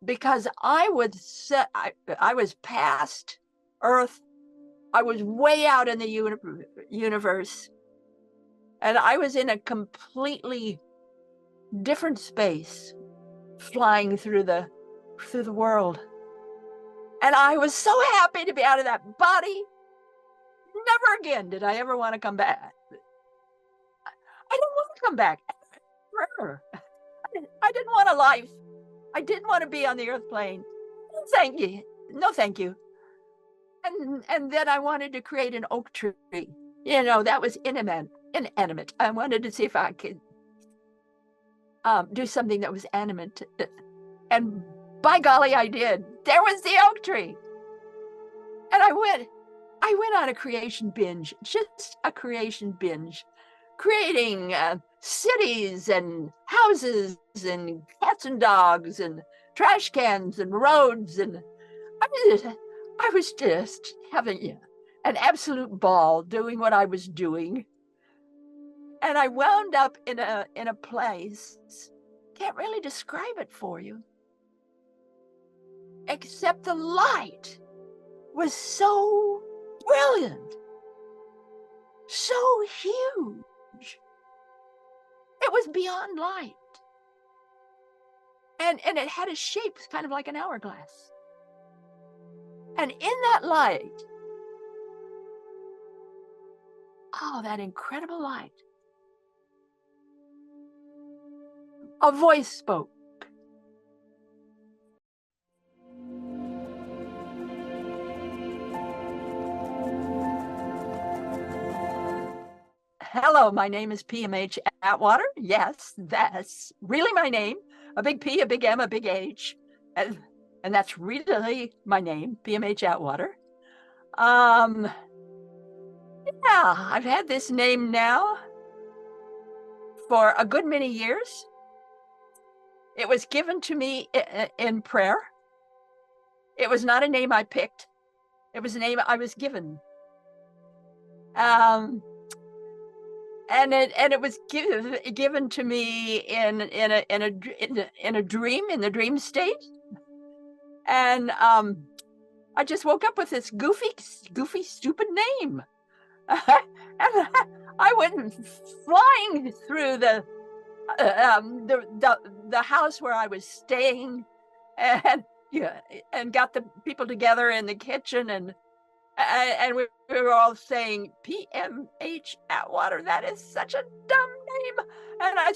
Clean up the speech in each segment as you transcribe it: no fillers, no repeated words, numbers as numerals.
because I was past Earth. I was way out in the universe, and I was in a completely different space, flying through the world. And I was so happy to be out of that body. Never again did I ever want to come back. I don't want to come back ever. I didn't want a life. I didn't want to be on the earth plane. Thank you. No, thank you. And then I wanted to create an oak tree. That was inanimate. I wanted to see if I could do something that was animate. And by golly, I did. There was the oak tree. And I went on a creation binge, just a creation binge, creating cities and houses and cats and dogs and trash cans and roads. And I was just having an absolute ball doing what I was doing. And I wound up in a place, can't really describe it for you, except the light was so brilliant, so huge. It was beyond light. And it had a shape kind of like an hourglass. And in that light, that incredible light, a voice spoke. Hello, my name is PMH Atwater. Yes, that's really my name. A big P, a big M, a big H. And that's really my name, PMH Atwater. Yeah, I've had this name now for a good many years. It was given to me in prayer. It was not a name I picked. It was a name I was given. And it was given to me in a dream, in the dream state. And I just woke up with this goofy, stupid name. And I went flying through the house where I was staying, and got the people together in the kitchen, and we were all saying, PMH Atwater, that is such a dumb name. And I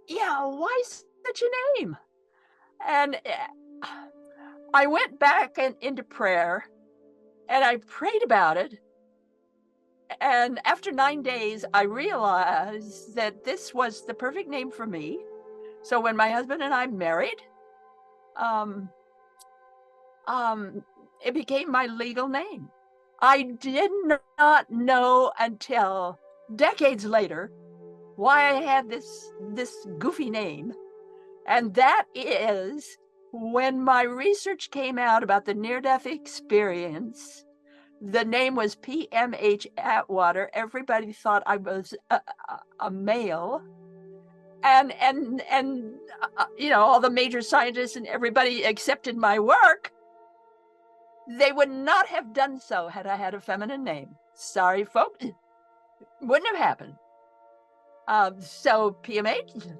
why such a name? And I went back into prayer, and I prayed about it. And after 9 days, I realized that this was the perfect name for me. So when my husband and I married, it became my legal name. I did not know until decades later why I had this goofy name. And that is when my research came out about the near-death experience. The name was PMH Atwater. Everybody thought I was a male. And all the major scientists and everybody accepted my work. They would not have done so had I had a feminine name. Sorry, folks. Wouldn't have happened. So PMH,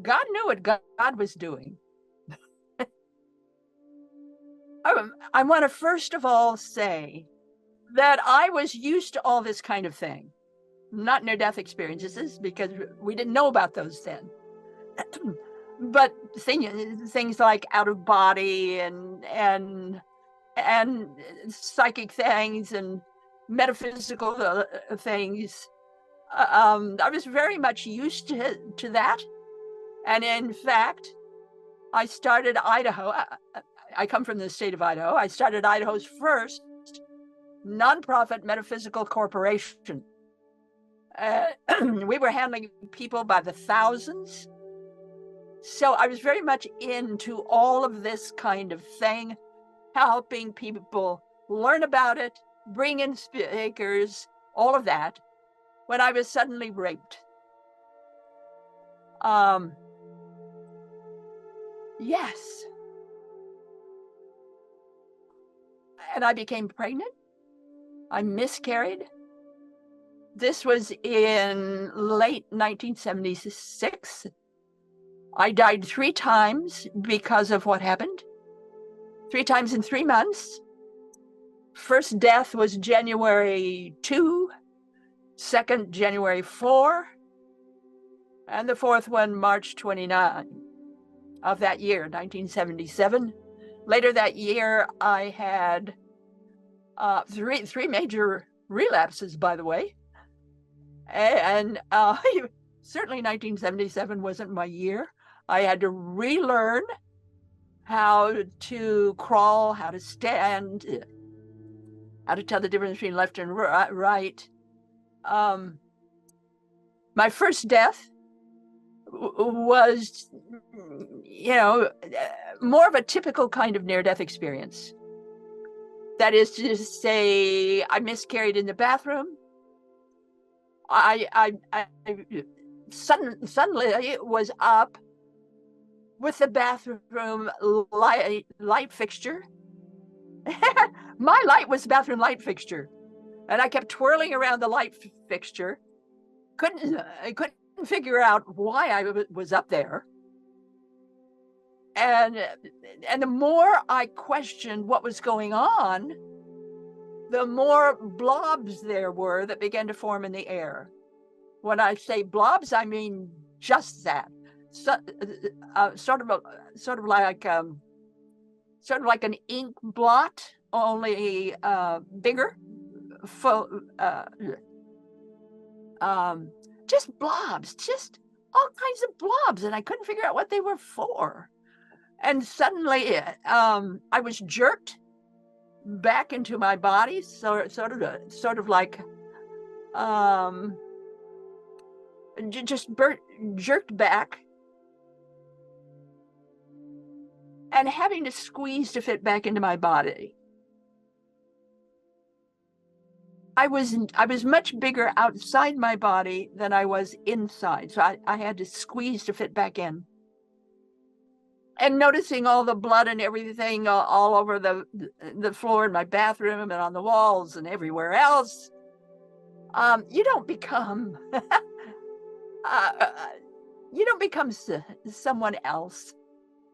God knew what God was doing. I want to first of all say that I was used to all this kind of thing, not near-death experiences, because we didn't know about those then. But things like out of body and psychic things and metaphysical things, I was very much used to that. And in fact, I started Idaho. I come from the state of Idaho. I started Idaho's first nonprofit metaphysical corporation. We were handling people by the thousands. So I was very much into all of this kind of thing, helping people learn about it, bring in speakers, all of that, when I was suddenly raped. Yes. And I became pregnant. I miscarried. This was in late 1976. I died 3 times because of what happened. 3 times in 3 months. First death was January 2, second January 4, and the fourth one March 29 of that year, 1977. Later that year, I had three major relapses, by the way. And certainly 1977 wasn't my year. I had to relearn how to crawl, how to stand, how to tell the difference between left and right. My first death was, more of a typical kind of near-death experience. That is to say, I miscarried in the bathroom. I suddenly was up with the bathroom light fixture. My light was the bathroom light fixture, and I kept twirling around the light fixture. I couldn't figure out why I was up there. And the more I questioned what was going on, the more blobs there were that began to form in the air. When I say blobs, I mean just that. So, sort of like an ink blot, only bigger. Just blobs, just all kinds of blobs, and I couldn't figure out what they were for. And suddenly, I was jerked back into my body, sort of like, just jerked back, and having to squeeze to fit back into my body. I was much bigger outside my body than I was inside, so I had to squeeze to fit back in. And noticing all the blood and everything all over the floor in my bathroom and on the walls and everywhere else, you don't become someone else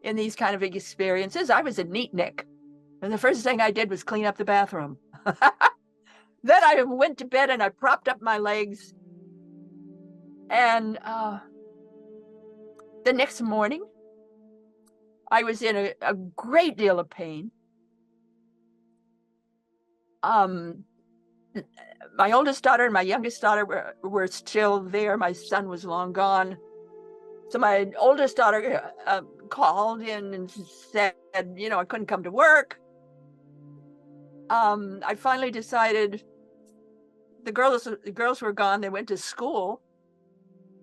in these kind of experiences. I was a neatnik, and the first thing I did was clean up the bathroom. Then I went to bed and I propped up my legs, and the next morning I was in a great deal of pain. My oldest daughter and my youngest daughter were still there. My son was long gone. So my oldest daughter called in and said, I couldn't come to work. I finally decided the girls were gone. They went to school.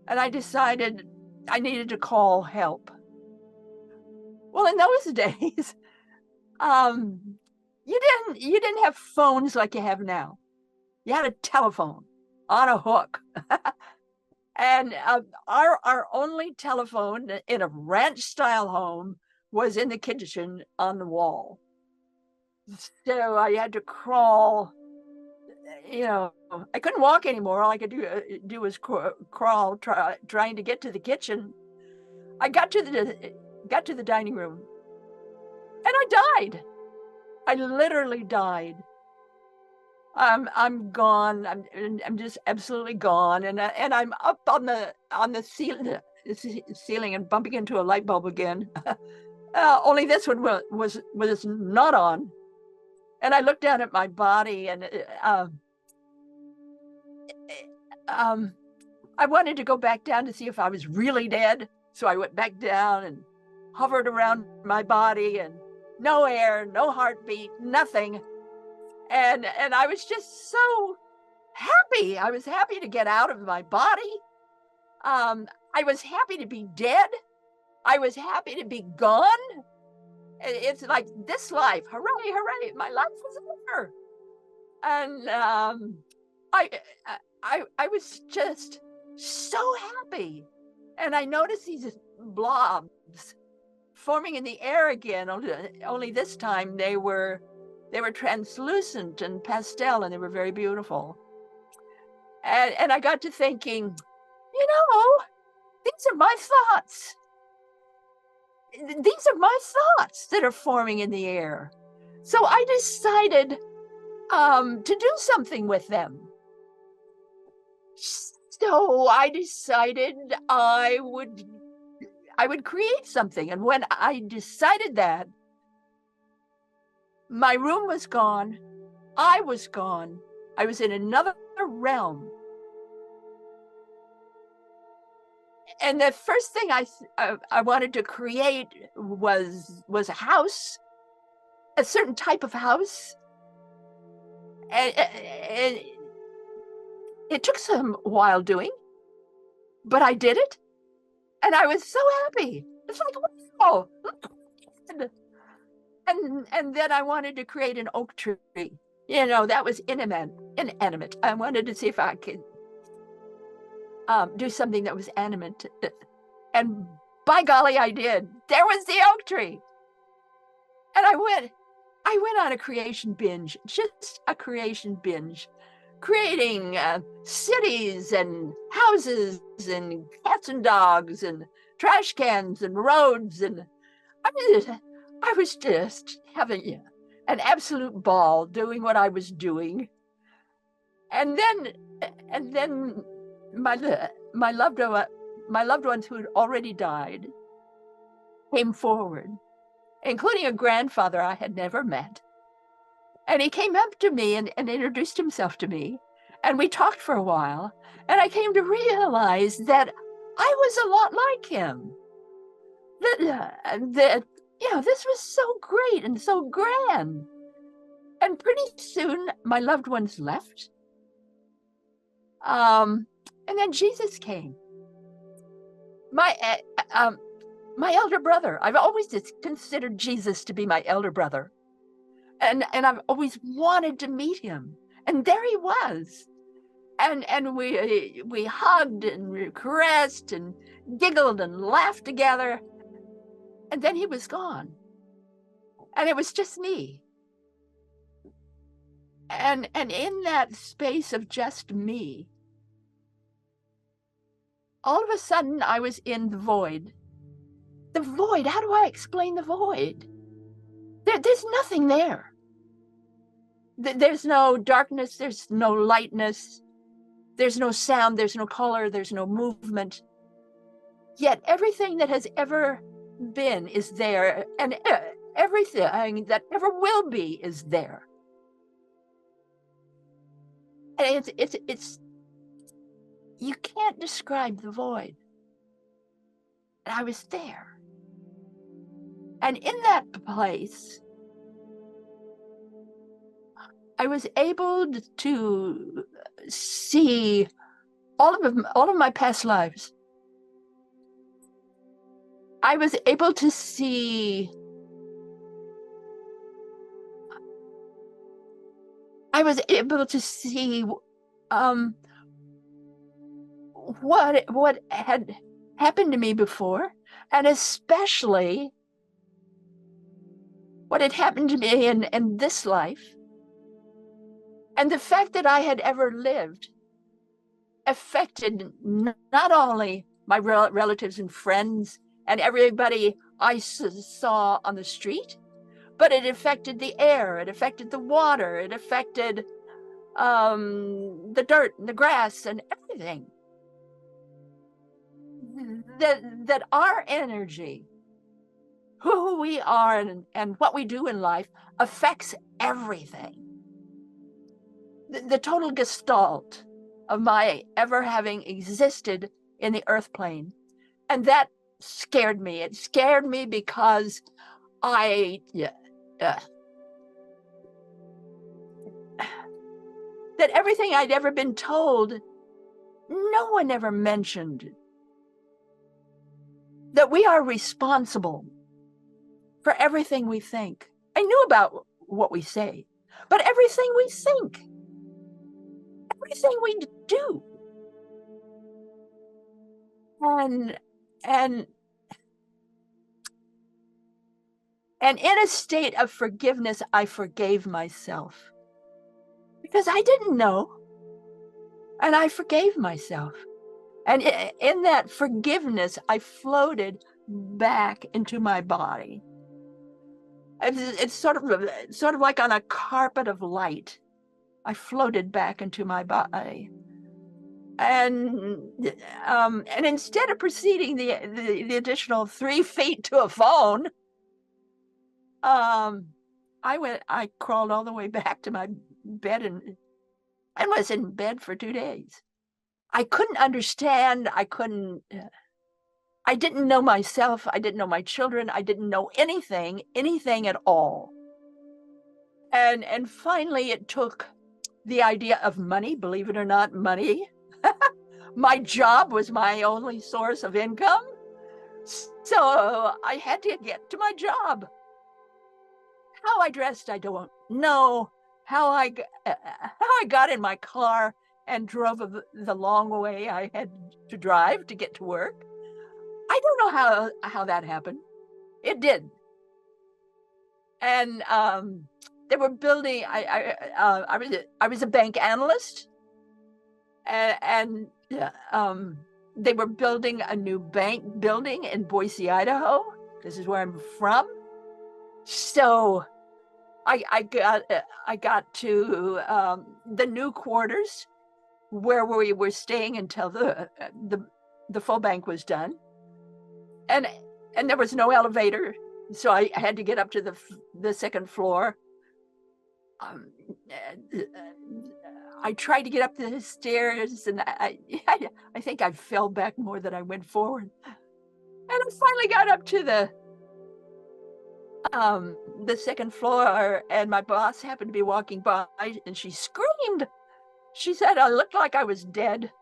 And I decided I needed to call help. Well, in those days, you didn't have phones like you have now. You had a telephone on a hook. And our only telephone in a ranch-style home was in the kitchen on the wall. So I had to crawl. I couldn't walk anymore. All I could do was crawl, trying to get to the kitchen. I got to the dining room, and I died. I literally died. I'm gone. I'm just absolutely gone, and I'm up on the ceiling and bumping into a light bulb again. Only this one was not on, and I looked down at my body, and I wanted to go back down to see if I was really dead. So I went back down and hovered around my body, and no air, no heartbeat, nothing. And I was just so happy. I was happy to get out of my body. I was happy to be dead. I was happy to be gone. It's like this life, hooray, hooray, my life was over. And I was just so happy. And I noticed these blobs forming in the air again, only this time they were translucent and pastel, and they were very beautiful. And I got to thinking, you know, these are my thoughts. These are my thoughts that are forming in the air. So I decided to do something with them. So I decided I would create something. And when I decided that, my room was gone. I was gone. I was in another realm. And the first thing I wanted to create was a house, a certain type of house. And it took some while doing, but I did it. And I was so happy. It's like, wow. And then I wanted to create an oak tree. You know, that was inanimate. I wanted to see if I could do something that was animate. And by golly, I did. There was the oak tree. And I went on a creation binge, just a creation binge, creating cities and houses and cats and dogs and trash cans and roads. And I was just having an absolute ball doing what I was doing. And then my loved ones who had already died came forward, including a grandfather I had never met. And he came up to me and introduced himself to me. And we talked for a while. And I came to realize that I was a lot like him. That this was so great and so grand. And pretty soon, my loved ones left. And then Jesus came. My elder brother. I've always considered Jesus to be my elder brother. And I've always wanted to meet him. And there he was. And we hugged and we caressed and giggled and laughed together. And then he was gone. And it was just me. And in that space of just me, all of a sudden I was in the void. The void, how do I explain the void? There's nothing there. There's no darkness, there's no lightness, there's no sound, there's no color, there's no movement. Yet everything that has ever been is there, and everything that ever will be is there. And it's you can't describe the void. And I was there. And in that place, I was able to see all of my past lives. I was able to see what had happened to me before, and especially what had happened to me in this life. And the fact that I had ever lived affected not only my relatives and friends and everybody I saw on the street, but it affected the air, it affected the water, it affected the dirt and the grass and everything. That our energy, who we are and what we do in life, affects everything. The total gestalt of my ever having existed in the earth plane. And that scared me. It scared me because that everything I'd ever been told, no one ever mentioned that we are responsible for everything we think. I knew about what we say, but everything we think, everything we do. And And in a state of forgiveness, I forgave myself because I didn't know. And I forgave myself. And in that forgiveness, I floated back into my body. It's sort of like on a carpet of light. I floated back into my body. And instead of proceeding the additional 3 feet to a phone, I crawled all the way back to my bed and was in bed for 2 days. I couldn't understand. I didn't know myself. I didn't know my children. I didn't know anything at all. And finally it took the idea of money, believe it or not, money. My job was my only source of income. So I had to get to my job. How I dressed, I don't know. How I got in my car and drove the long way I had to drive to get to work. I don't know how that happened. It did. And they were building. I was a bank analyst, and they were building a new bank building in Boise, Idaho. This is where I'm from. So I got to the new quarters where we were staying until the full bank was done, and there was no elevator, so I had to get up to the second floor. I tried to get up the stairs, and I think I fell back more than I went forward. And I finally got up to the second floor, and my boss happened to be walking by, and she screamed. She said I looked like I was dead.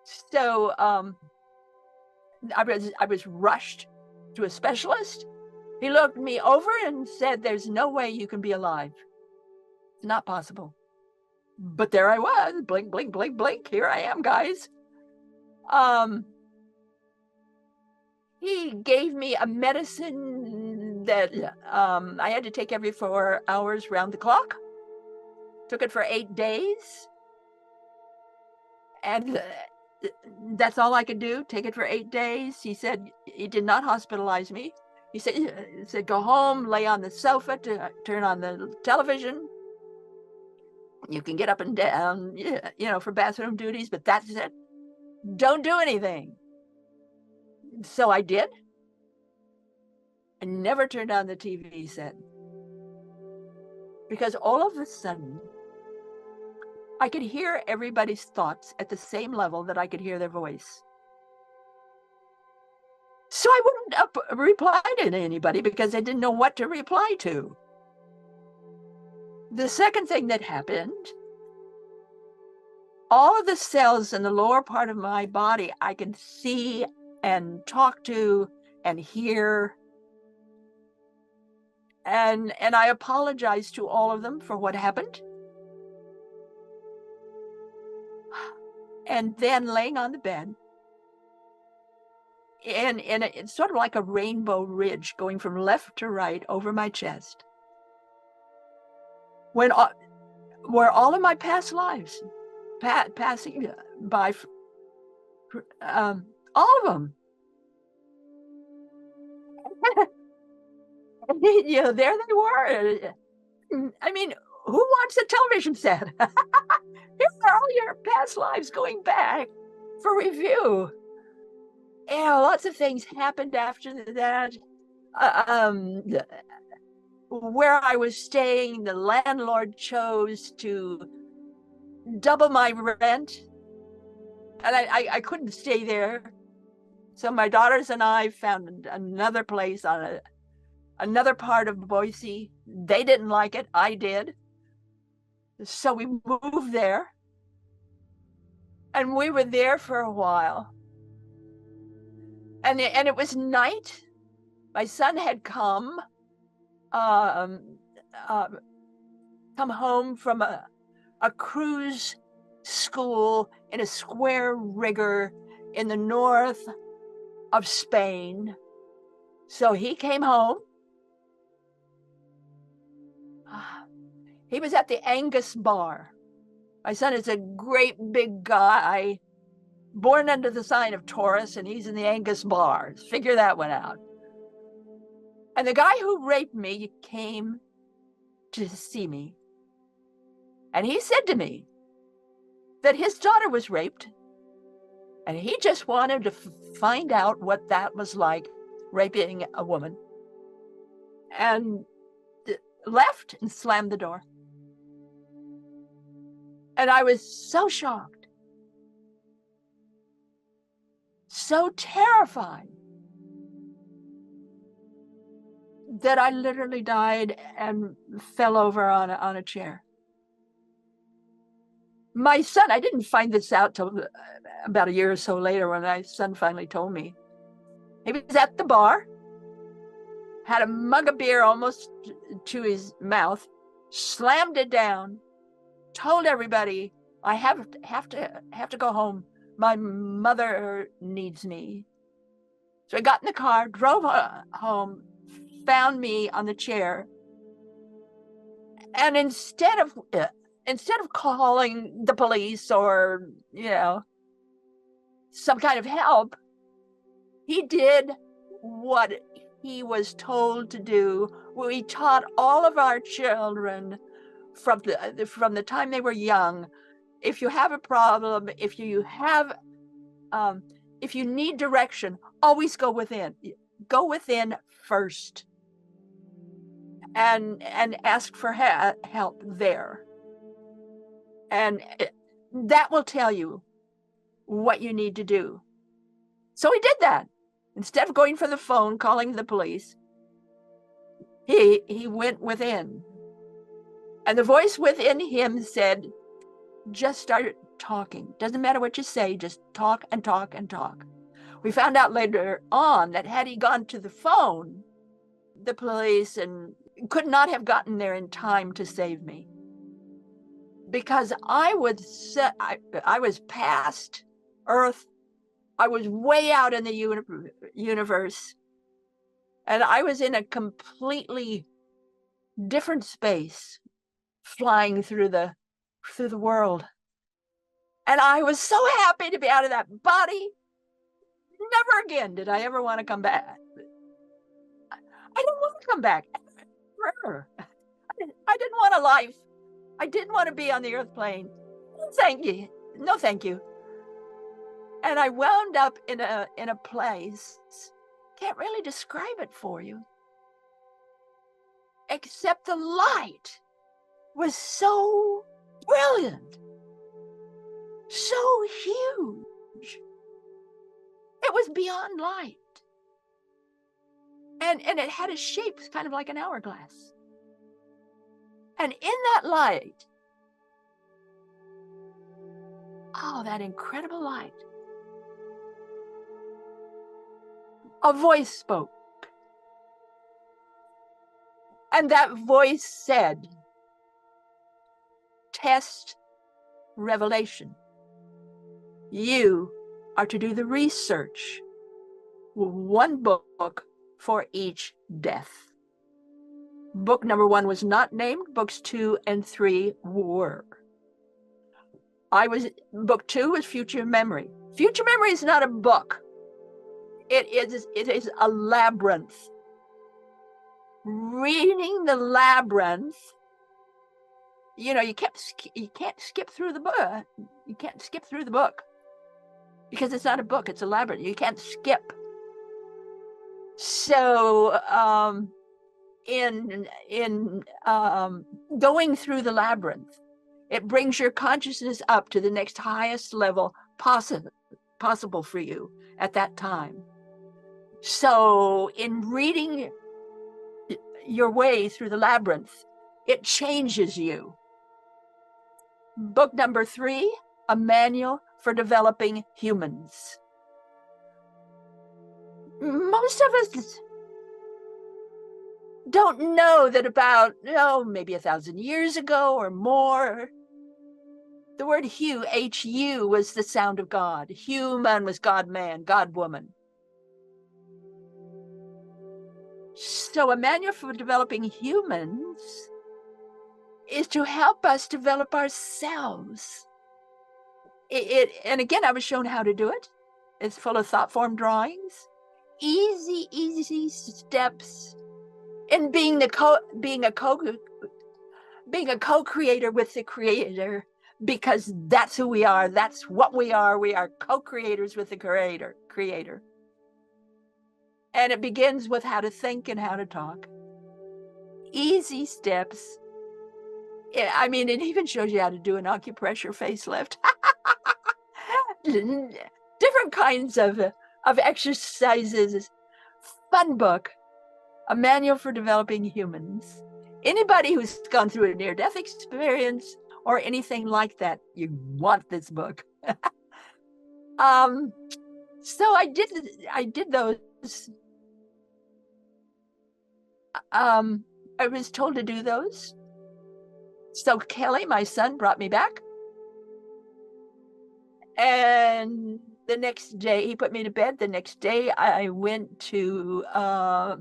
So I was rushed to a specialist. He looked me over and said, "There's no way you can be alive. It's not possible." But there I was, blink, blink, blink, blink. Here I am, guys. He gave me a medicine that I had to take every 4 hours round the clock. Took it for 8 days. And that's all I could do, take it for 8 days. He said he did not hospitalize me. He said, go home, lay on the sofa, to turn on the television. You can get up and down, for bathroom duties, but that's it. Don't do anything. So I did. I never turned on the TV set. Because all of a sudden, I could hear everybody's thoughts at the same level that I could hear their voice. So I wouldn't reply to anybody because I didn't know what to reply to. The second thing that happened, all of the cells in the lower part of my body, I could see and talk to and hear. And I apologized to all of them for what happened. And then laying on the bed, and it's sort of like a rainbow ridge going from left to right over my chest, where all of my past lives passing by, all of them. There they were. I mean, who wants a television set? Here are all your past lives going back for review. Yeah, lots of things happened after that. Where I was staying, the landlord chose to double my rent, and I couldn't stay there. So my daughters and I found another place on another part of Boise. They didn't like it. I did. So we moved there. And we were there for a while. And it was night. My son had come home from a cruise school in a square rigger in the north of Spain. So he came home. He was at the Angus bar. My son is a great big guy, born under the sign of Taurus, and he's in the Angus bars. Figure that one out. And the guy who raped me came to see me. And he said to me that his daughter was raped, and he just wanted to find out what that was like, raping a woman, and left and slammed the door. And I was so shocked, so terrified, that I literally died and fell over on a chair. My son, I didn't find this out till about a year or so later when my son finally told me. He was at the bar, had a mug of beer almost to his mouth, slammed it down, told everybody, I have to go home. My mother needs me. So I got in the car, drove home, found me on the chair, and instead of calling the police or, some kind of help, he did what he was told to do. We taught all of our children from the time they were young, if you have a problem, if you need direction, always go within. Go within first and ask for help there. And that will tell you what you need to do. So he did that. Instead of going for the phone, calling the police, he went within. And the voice within him said, just start talking. Doesn't matter what you say, just talk and talk and talk. We found out later on that had he gone to the phone, the police could not have gotten there in time to save me. Because I was past Earth. I was way out in the universe. And I was in a completely different space, flying through the world. And I was so happy to be out of that body. Never again did I ever want to come back. I didn't want to come back ever. I didn't want a life. I didn't want to be on the earth plane. Thank you. No, thank you. And I wound up in a place, can't really describe it for you, except the light was so brilliant, so huge. It was beyond light. And it had a shape kind of like an hourglass. And in that light, that incredible light, a voice spoke. And that voice said, test revelation. You are to do the research. One book for each death. Book number 1 was not named. Books 2 and 3 were. Book 2 was Future Memory. Future Memory is not a book. It is a labyrinth. Reading the labyrinth, you can't skip through the book. You can't skip through the book because it's not a book. It's a labyrinth. You can't skip. So, in going through the labyrinth, it brings your consciousness up to the next highest level possible for you at that time. So in reading your way through the labyrinth, it changes you. Book number 3, A Manual for Developing Humans. Most of us don't know that about, maybe 1,000 years ago or more, the word Hu, H-U, was the sound of God. Human was God-man, God-woman. So a manual for developing humans is to help us develop ourselves. And again, I was shown how to do it. It's full of thought form drawings, easy steps in being a co-creator with the creator, because that's who we are. That's what we are. We are co-creators with the creator. And it begins with how to think and how to talk. Easy steps. I mean, it even shows you how to do an acupressure facelift. Different kinds of exercises. Fun book. A manual for developing humans. Anybody who's gone through a near-death experience or anything like that, you want this book. So I did those. I was told to do those. So Kelly, my son, brought me back. And the next day, he put me to bed. The next day, I went to a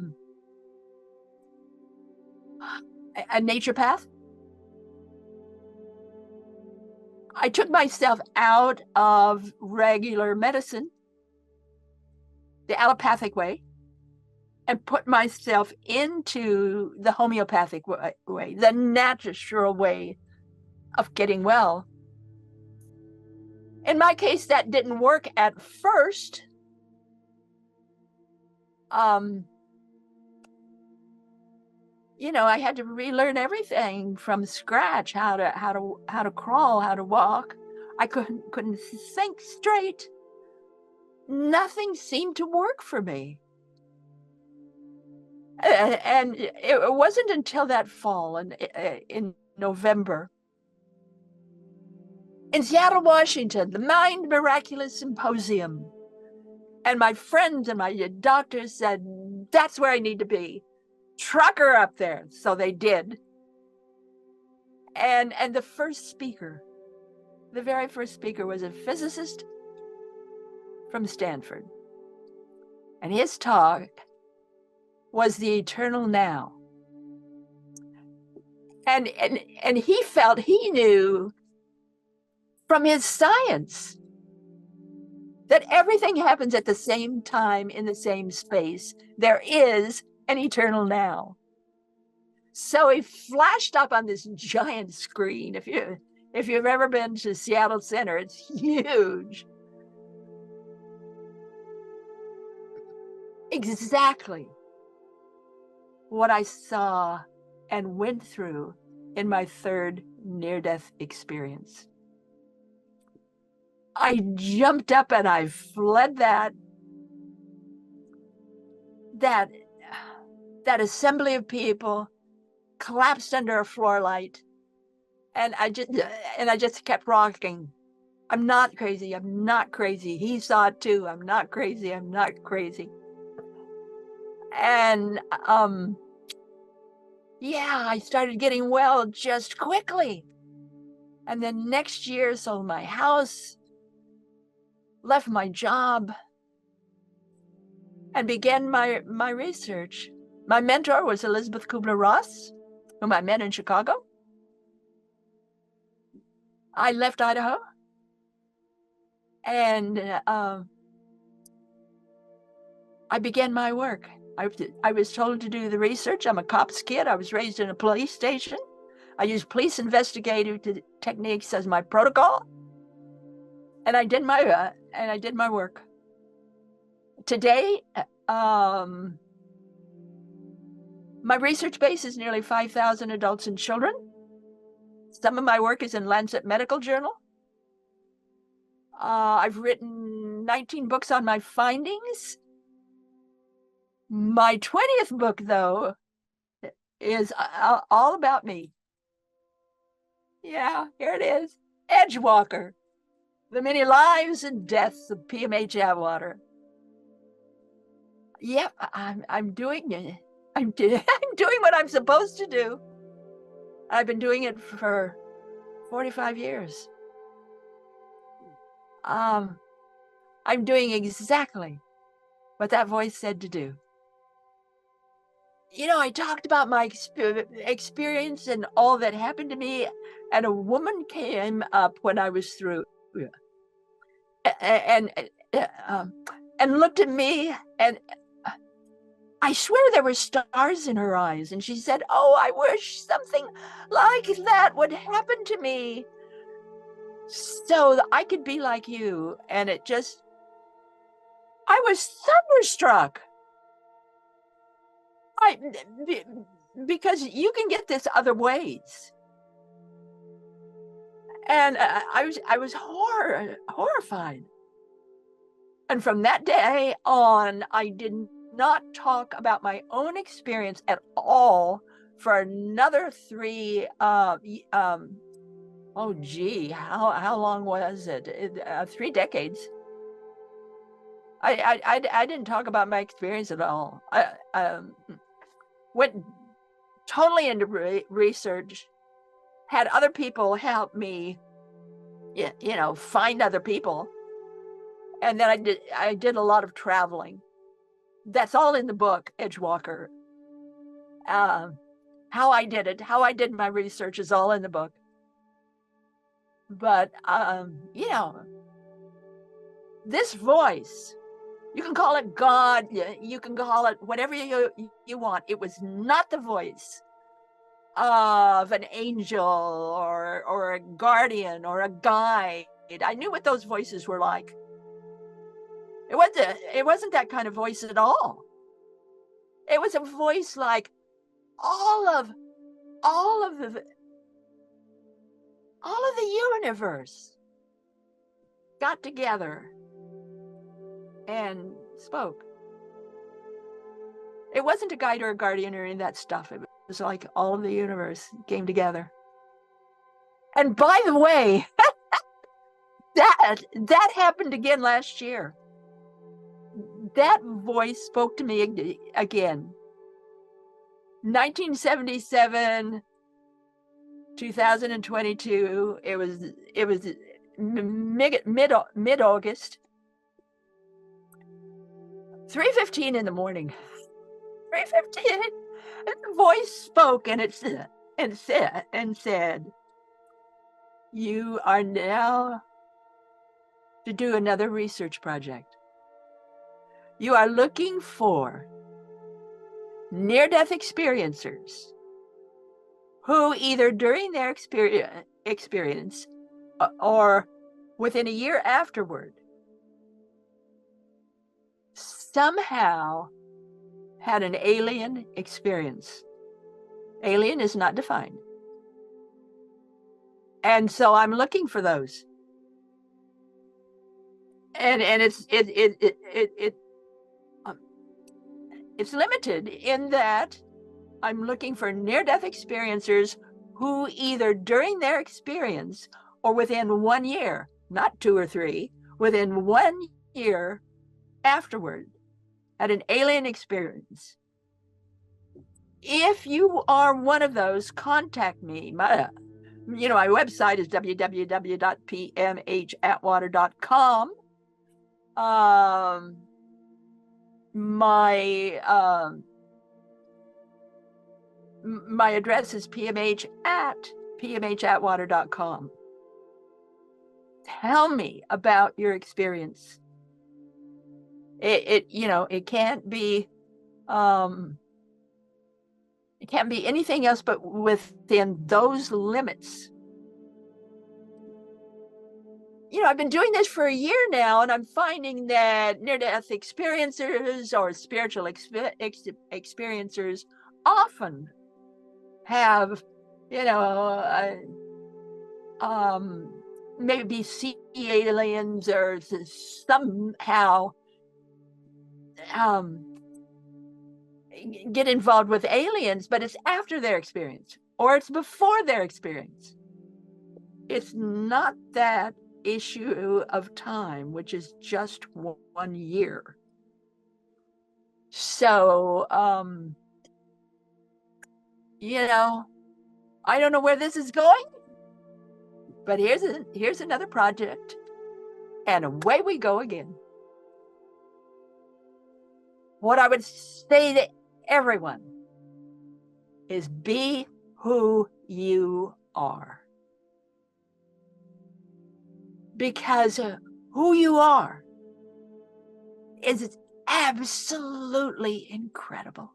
naturopath. I took myself out of regular medicine, the allopathic way, and put myself into the homeopathic way, the natural way of getting well. In my case, that didn't work at first. You know, I had to relearn everything from scratch, how to crawl, how to walk. I couldn't think straight. Nothing seemed to work for me. And it wasn't until that fall in November in Seattle, Washington, the Mind Miraculous Symposium. And my friends and my doctors said, that's where I need to be. Truck her up there. So they did. And the first speaker, the very first speaker, was a physicist from Stanford. And his talk was the eternal now. And he felt, he knew from his science that everything happens at the same time in the same space. There is an eternal now. So he flashed up on this giant screen. If you've ever been to Seattle Center, it's huge. Exactly what I saw and went through in my third near-death experience. I jumped up and I fled that assembly of people, collapsed under a floor light, and I just kept rocking. I'm not crazy. I'm not crazy. He saw it too. I'm not crazy. I'm not crazy. And yeah, I started getting well just quickly. And then next year, sold my house, left my job, and began my research. My mentor was Elizabeth Kubler-Ross, whom I met in Chicago. I left Idaho, and I began my work. I was told to do the research. I'm a cop's kid. I was raised in a police station. I used police investigative techniques as my protocol, and I did my work. Today, my research base is nearly 5,000 adults and children. Some of my work is in Lancet Medical Journal. I've written 19 books on my findings. My 20th book, though, is all about me. Yeah, here it is. Edgewalker, The Many Lives and Deaths of PMH Atwater. Yep, I'm doing it. I'm doing what I'm supposed to do. I've been doing it for 45 years. I'm doing exactly what that voice said to do. I talked about my experience and all that happened to me, and a woman came up when I was through, and and looked at me, and I swear there were stars in her eyes, and she said, "Oh, I wish something like that would happen to me, so that I could be like you." And I was thunderstruck. I because you can get this other ways. And I was horrified. And from that day on, I did not talk about my own experience at all for another oh gee, how long was it? 3 decades. I didn't talk about my experience at all. I went totally into research, had other people help me, find other people. And then I did a lot of traveling. That's all in the book, Edgewalker. How I did it, how I did my research is all in the book. But, this voice, you can call it God, you can call it whatever you want. It was not the voice of an angel or a guardian or a guide. I knew what those voices were like. It wasn't that kind of voice at all. It was a voice like all of the universe got together and spoke. It wasn't a guide or a guardian or any of that stuff. It was like all of the universe came together. And by the way, that happened again last year. That voice spoke to me again. 1977, 2022. It was mid-August. 3:15 in the morning. 3:15, and the voice spoke, and it said, "You are now to do another research project. You are looking for near-death experiencers who either during their experience or within a year afterward somehow had an alien experience." Alien is not defined. And so I'm looking for those. And it's limited in that I'm looking for near-death experiencers who either during their experience or within 1 year, not 2 or 3, within 1 year afterward, had an alien experience. If you are one of those, contact me. My website is www.pmhatwater.com. My address is pmhatwater.com. Tell me about your experience. It can't be anything else but within those limits. I've been doing this for a year now, and I'm finding that near-death experiencers or spiritual experiencers often have, maybe see aliens or somehow get involved with aliens, but it's after their experience or it's before their experience. It's not that issue of time, which is just 1 year. So, I don't know where this is going, but here's another project, and away we go again. What I would say to everyone is be who you are. Because who you are is absolutely incredible.